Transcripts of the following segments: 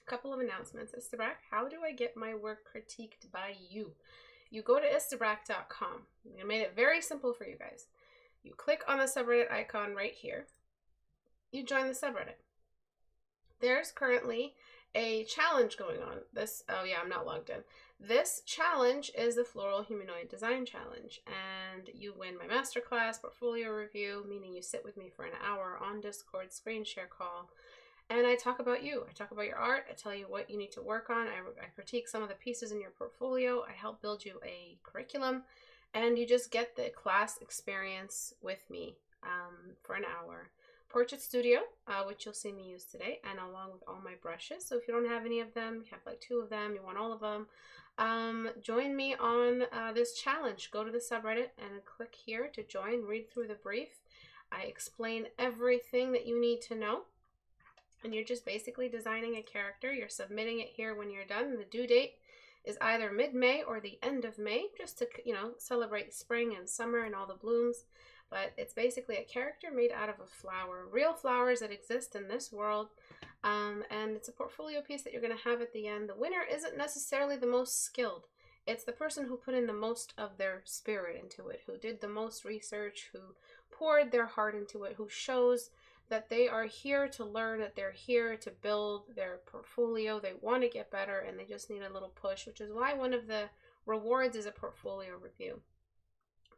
couple of announcements. Istebrak, how do I get my work critiqued by you? You go to istebrak.com. I made it very simple for you guys. You click on the subreddit icon right here. You join the subreddit. There's currently a challenge going on. Oh yeah, I'm not logged in. This challenge is the Floral Humanoid Design Challenge, and you win my masterclass portfolio review, meaning you sit with me for an hour on Discord screen share call, and I talk about you. I talk about your art. I tell you what you need to work on. I critique some of the pieces in your portfolio. I help build you a curriculum, and you just get the class experience with me for an hour. Portrait Studio, which you'll see me use today, and along with all my brushes. So if you don't have any of them, you have like 2 of them, you want all of them, join me on this challenge. Go to the subreddit and click here to join. Read through the brief. I explain everything that you need to know, and you're just basically designing a character. You're submitting it here when you're done. The due date is either mid-May or the end of May, just to, you know, celebrate spring and summer and all the blooms. But it's basically a character made out of a flower, real flowers that exist in this world, and it's a portfolio piece that you're going to have at the end. The winner isn't necessarily the most skilled. It's the person who put in the most of their spirit into it, who did the most research, who poured their heart into it, who shows that they are here to learn, that they're here to build their portfolio. They want to get better, and they just need a little push, which is why one of the rewards is a portfolio review.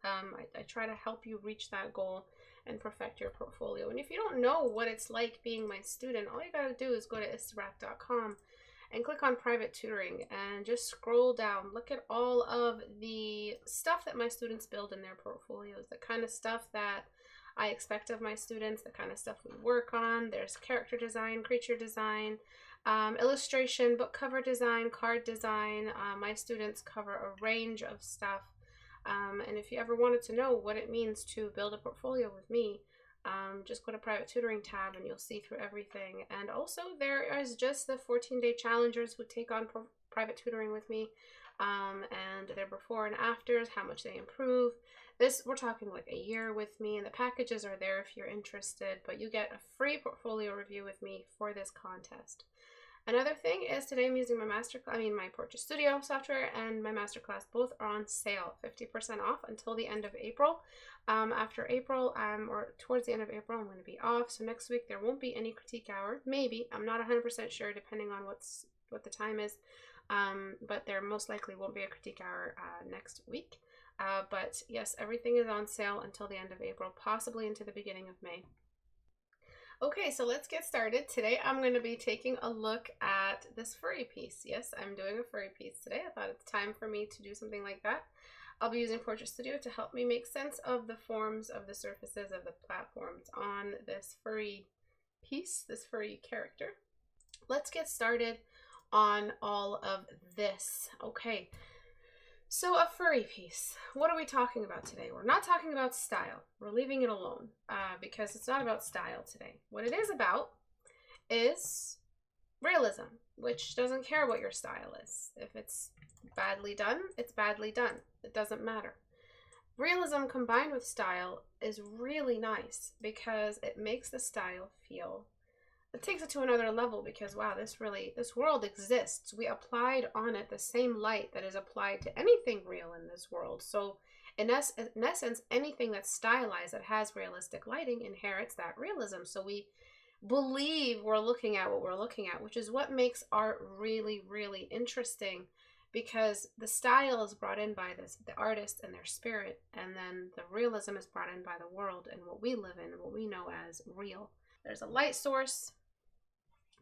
I try to help you reach that goal and perfect your portfolio. And if you don't know what it's like being my student, all you gotta do is go to istebrak.com and click on private tutoring and just scroll down. Look at all of the stuff that my students build in their portfolios, the kind of stuff that I expect of my students, the kind of stuff we work on. There's character design, creature design, illustration, book cover design, card design. My students cover a range of stuff. And if you ever wanted to know what it means to build a portfolio with me, just go to private tutoring tab and you'll see through everything. And also there is just the 14-day challengers who take on private tutoring with me, and their before and afters, how much they improve. We're talking like a year with me, and the packages are there if you're interested, but you get a free portfolio review with me for this contest. Another thing is today I'm using my Portrait Studio software and my masterclass. Both are on sale, 50% off until the end of April. After April, or towards the end of April, I'm going to be off. So next week there won't be any critique hour. Maybe, I'm not 100% sure, depending on what the time is. But there most likely won't be a critique hour next week. But yes, everything is on sale until the end of April, possibly into the beginning of May. Okay, so let's get started. Today I'm going to be taking a look at this furry piece. Yes, I'm doing a furry piece today. I thought it's time for me to do something like that. I'll be using Portrait Studio to help me make sense of the forms of the surfaces of the platforms on this furry piece, this furry character. Let's get started on all of this. Okay. So a furry piece, what are we talking about today? We're not talking about style. We're leaving it alone because it's not about style today. What it is about is realism, which doesn't care what your style is. If it's badly done, it's badly done. It doesn't matter. Realism combined with style is really nice because it makes the style feel, it takes it to another level because, wow, this world exists. We applied on it the same light that is applied to anything real in this world. So in essence, anything that's stylized, that has realistic lighting, inherits that realism. So we believe we're looking at what we're looking at, which is what makes art really, really interesting, because the style is brought in by the artist and their spirit, and then the realism is brought in by the world and what we live in and what we know as real. There's a light source.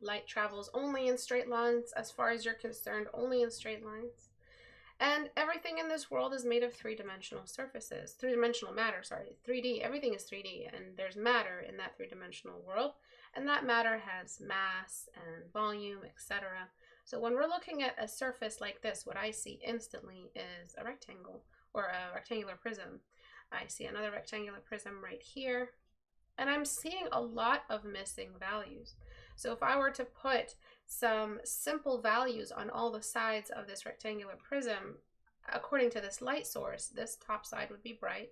Light travels only in straight lines, as far as you're concerned, only in straight lines. And everything in this world is made of three-dimensional surfaces, three-dimensional matter, sorry, 3D. Everything is 3D, and there's matter in that three-dimensional world, and that matter has mass and volume, etc. So when we're looking at a surface like this, what I see instantly is a rectangle, or a rectangular prism. I see another rectangular prism right here, and I'm seeing a lot of missing values. So if I were to put some simple values on all the sides of this rectangular prism, according to this light source, this top side would be bright.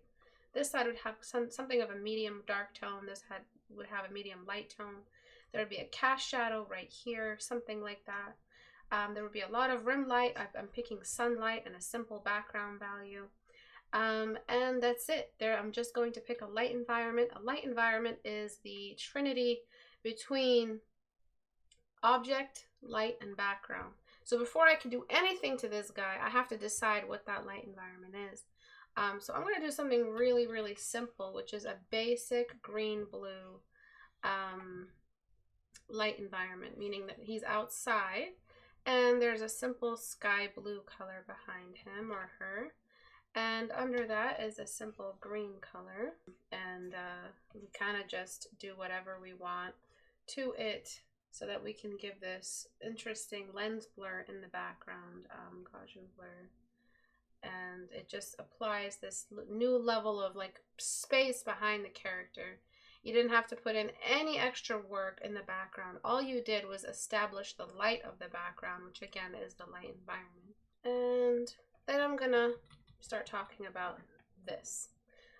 This side would have something of a medium dark tone. This would have a medium light tone. There would be a cast shadow right here, something like that. There would be a lot of rim light. I'm picking sunlight and a simple background value. And that's it. There, I'm just going to pick a light environment. A light environment is the trinity between object, light, and background. So before I can do anything to this guy, I have to decide what that light environment is. So I'm going to do something really, really simple, which is a basic green-blue light environment, meaning that he's outside and there's a simple sky blue color behind him or her. And under that is a simple green color. And we kind of just do whatever we want to it so that we can give this interesting lens blur in the background, Gaussian blur. And it just applies this new level of like space behind the character. You didn't have to put in any extra work in the background. All you did was establish the light of the background, which again is the light environment. And then I'm gonna start talking about this.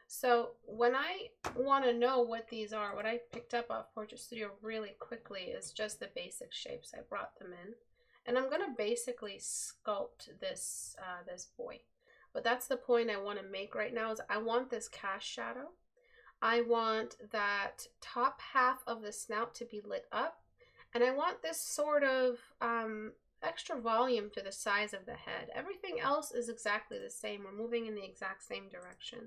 So when I want to know what these are, what I picked up off Portrait Studio really quickly is just the basic shapes. I brought them in. And I'm going to basically sculpt this, this boy. But that's the point I want to make right now is I want this cast shadow. I want that top half of the snout to be lit up. And I want this sort of extra volume to the size of the head. Everything else is exactly the same. We're moving in the exact same direction.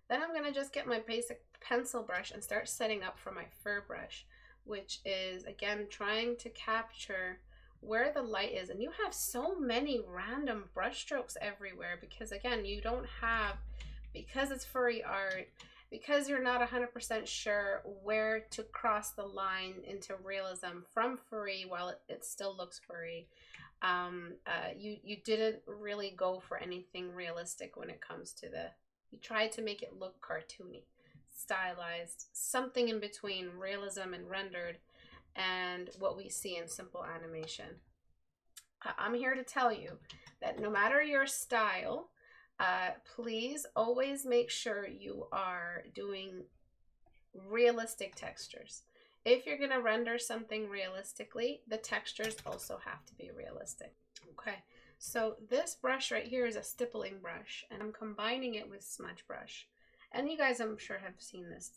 Then I'm going to just get my basic pencil brush and start setting up for my fur brush, which is, again, trying to capture where the light is. And you have so many random brush strokes everywhere because, again, you don't have, because it's furry art, because you're not 100% sure where to cross the line into realism from furry while it still looks furry. You didn't really go for anything realistic when it comes to you tried to make it look cartoony, stylized, something in between realism and rendered and what we see in simple animation. I'm here to tell you that no matter your style, please always make sure you are doing realistic textures. If you're going to render something realistically, the textures also have to be realistic. Okay, so this brush right here is a stippling brush, and I'm combining it with Smudge brush. And you guys, I'm sure, have seen this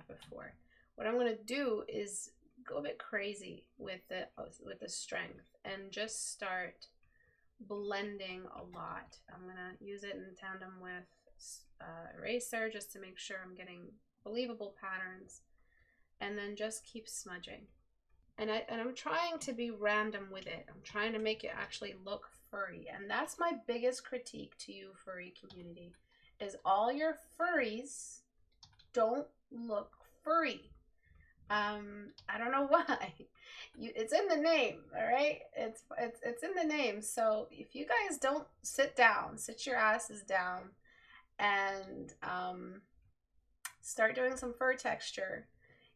before. What I'm going to do is go a bit crazy with the strength and just start blending a lot. I'm going to use it in tandem with eraser just to make sure I'm getting believable patterns, and then just keep smudging. And I'm trying to be random with it. I'm trying to make it actually look furry. And that's my biggest critique to you, furry community, is all your furries don't look furry. I don't know why. It's in the name, all right? It's in the name. So if you guys don't sit your asses down and start doing some fur texture,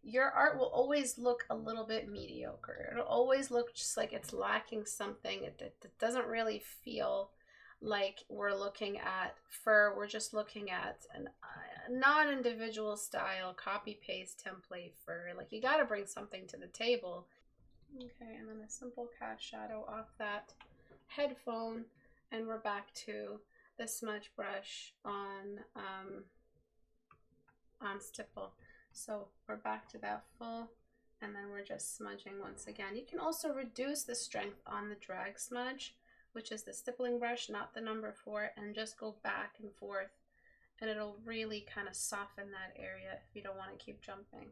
your art will always look a little bit mediocre. It'll always look just like it's lacking something. It doesn't really feel like we're looking at fur. We're just looking at a non-individual style copy-paste template fur. Like, you got to bring something to the table. Okay, and then a simple cast shadow off that headphone, and we're back to the smudge brush on stipple. So we're back to that full, and then we're just smudging once again. You can also reduce the strength on the drag smudge, which is the stippling brush, not the number 4, and just go back and forth, and it'll really kind of soften that area if you don't want to keep jumping.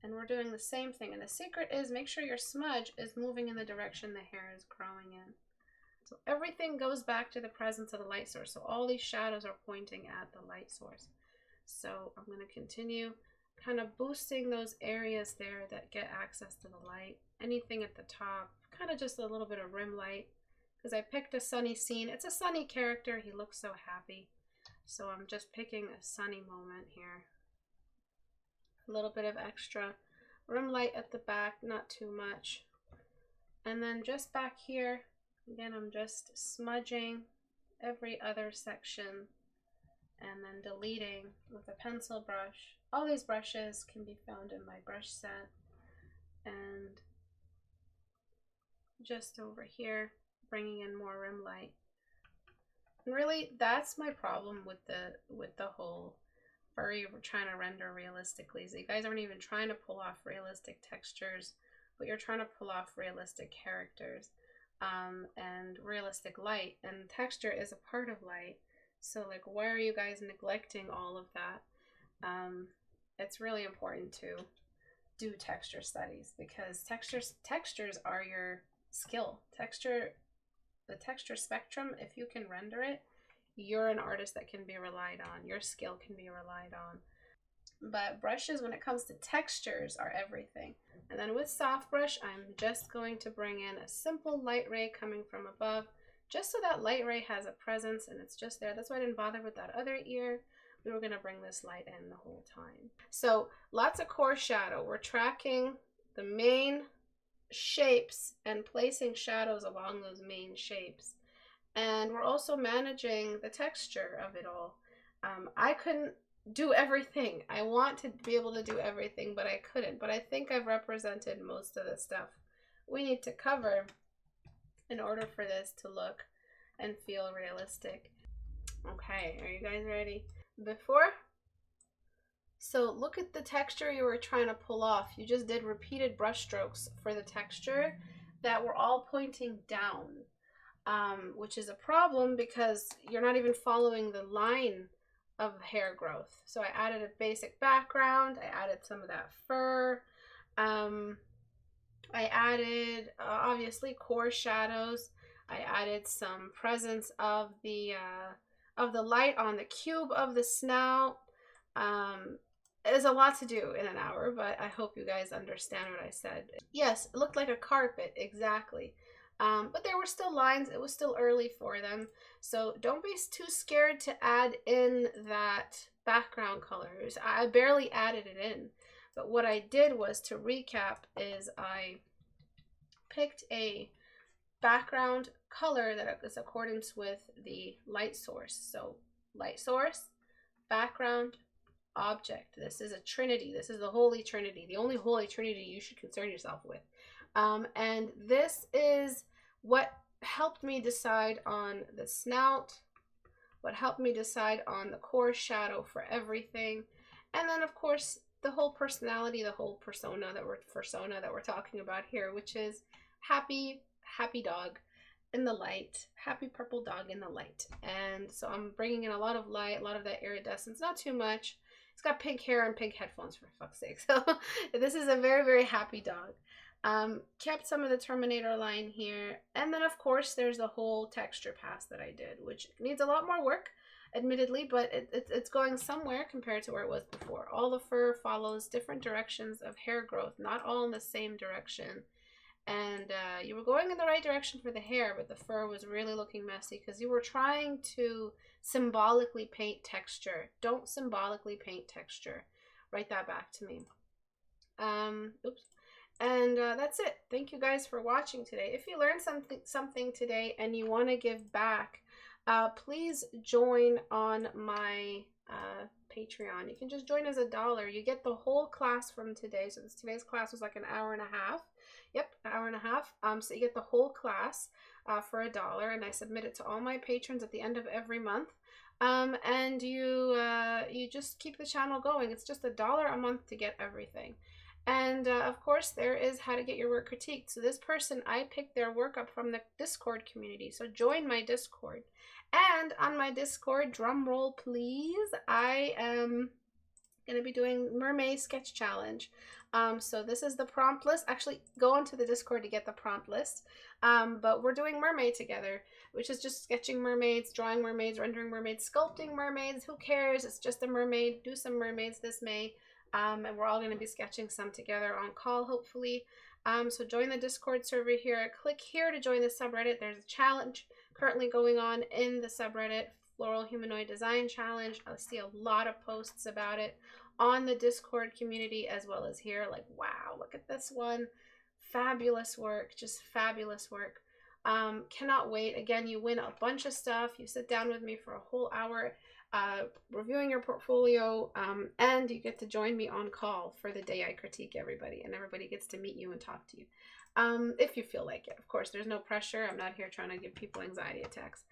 And we're doing the same thing, and the secret is make sure your smudge is moving in the direction the hair is growing in. So everything goes back to the presence of the light source. So all these shadows are pointing at the light source. So I'm going to continue kind of boosting those areas there that get access to the light. Anything at the top, kind of just a little bit of rim light, because I picked a sunny scene. It's a sunny character. He looks so happy. So I'm just picking a sunny moment here. A little bit of extra rim light at the back, not too much. And then just back here, again, I'm just smudging every other section and then deleting with a pencil brush. All these brushes can be found in my brush set. and just over here, bringing in more rim light. And really, that's my problem with the whole Furry trying to render realistically. Is you guys aren't even trying to pull off realistic textures, but you're trying to pull off realistic characters and realistic light. And texture is a part of light. So like, why are you guys neglecting all of that? It's really important to do texture studies, because textures are your skill. The texture spectrum, if you can render it, you're an artist that can be relied on. Your skill can be relied on. But brushes, when it comes to textures, are everything. And then with soft brush, I'm just going to bring in a simple light ray coming from above, just so that light ray has a presence and it's just there. That's why I didn't bother with that other ear. We were going to bring this light in the whole time. So lots of core shadow. We're tracking the main shapes and placing shadows along those main shapes. And we're also managing the texture of it all. I couldn't do everything. I want to be able to do everything, but I couldn't. But I think I've represented most of the stuff we need to cover in order for this to look and feel realistic. Okay, are you guys ready? So look at the texture you were trying to pull off. You just did repeated brush strokes for the texture that were all pointing down, which is a problem because you're not even following the line of hair growth. So I added a basic background. I added some of that fur. I added obviously core shadows. I added some presence of the light on the cube of the snout. There's a lot to do in an hour, but I hope you guys understand what I said. Yes, it looked like a carpet, exactly. But there were still lines. It was still early for them. So don't be too scared to add in that background colors. I barely added it in. But what I did was, to recap, is I picked a background color that is accordance with the light source. So light source, background, object. This is a trinity. This is the Holy Trinity, the only Holy Trinity you should concern yourself with. And this is what helped me decide on the snout, what helped me decide on the core shadow for everything. And then of course the whole personality, the whole persona that we're talking about here, which is happy dog in the light, happy purple dog in the light. And so I'm bringing in a lot of light, a lot of that iridescence, not too much. It's got pink hair and pink headphones, for fuck's sake. So this is a very, very happy dog. Kept some of the Terminator line here. And then of course there's the whole texture pass that I did, which needs a lot more work, admittedly, but it's going somewhere compared to where it was before. All the fur follows different directions of hair growth, not all in the same direction. And you were going in the right direction for the hair, but the fur was really looking messy because you were trying to symbolically paint texture. Don't symbolically paint texture. Write that back to me. Oops. And that's it. Thank you guys for watching today. If you learned something today and you want to give back, please join on my Patreon. You can just join as $1. You get the whole class from today. So today's class was like an hour and a half. Yep, an hour and a half. So you get the whole class for $1, and I submit it to all my patrons at the end of every month. And you just keep the channel going. It's just $1 a month to get everything. And of course, there is how to get your work critiqued. So this person, I picked their work up from the Discord community. So join my Discord. And on my Discord, drum roll please, I am going to be doing Mermaid Sketch Challenge. So this is the prompt list. Actually, go onto the Discord to get the prompt list. But we're doing mermaid together, which is just sketching mermaids, drawing mermaids, rendering mermaids, sculpting mermaids. Who cares? It's just a mermaid. Do some mermaids this May. And we're all going to be sketching some together on call, hopefully. So join the Discord server here. Click here to join the subreddit. There's a challenge currently going on in the subreddit, Floral Humanoid Design Challenge. I see a lot of posts about it on the Discord community as well as here. Like, wow, look at this one. Fabulous work, just fabulous work. Cannot wait. Again, you win a bunch of stuff. You sit down with me for a whole hour. reviewing your portfolio, and you get to join me on call for the day I critique everybody, and everybody gets to meet you and talk to you. If you feel like it. Of course, there's no pressure. I'm not here trying to give people anxiety attacks.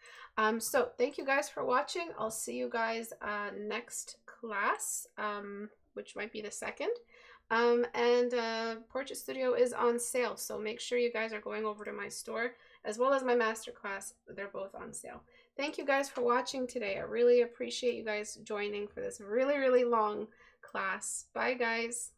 So thank you guys for watching. I'll see you guys next class, which might be the second. Portrait Studio is on sale, so make sure you guys are going over to my store as well as my masterclass. They're both on sale. Thank you guys for watching today. I really appreciate you guys joining for this really, really long class. Bye, guys.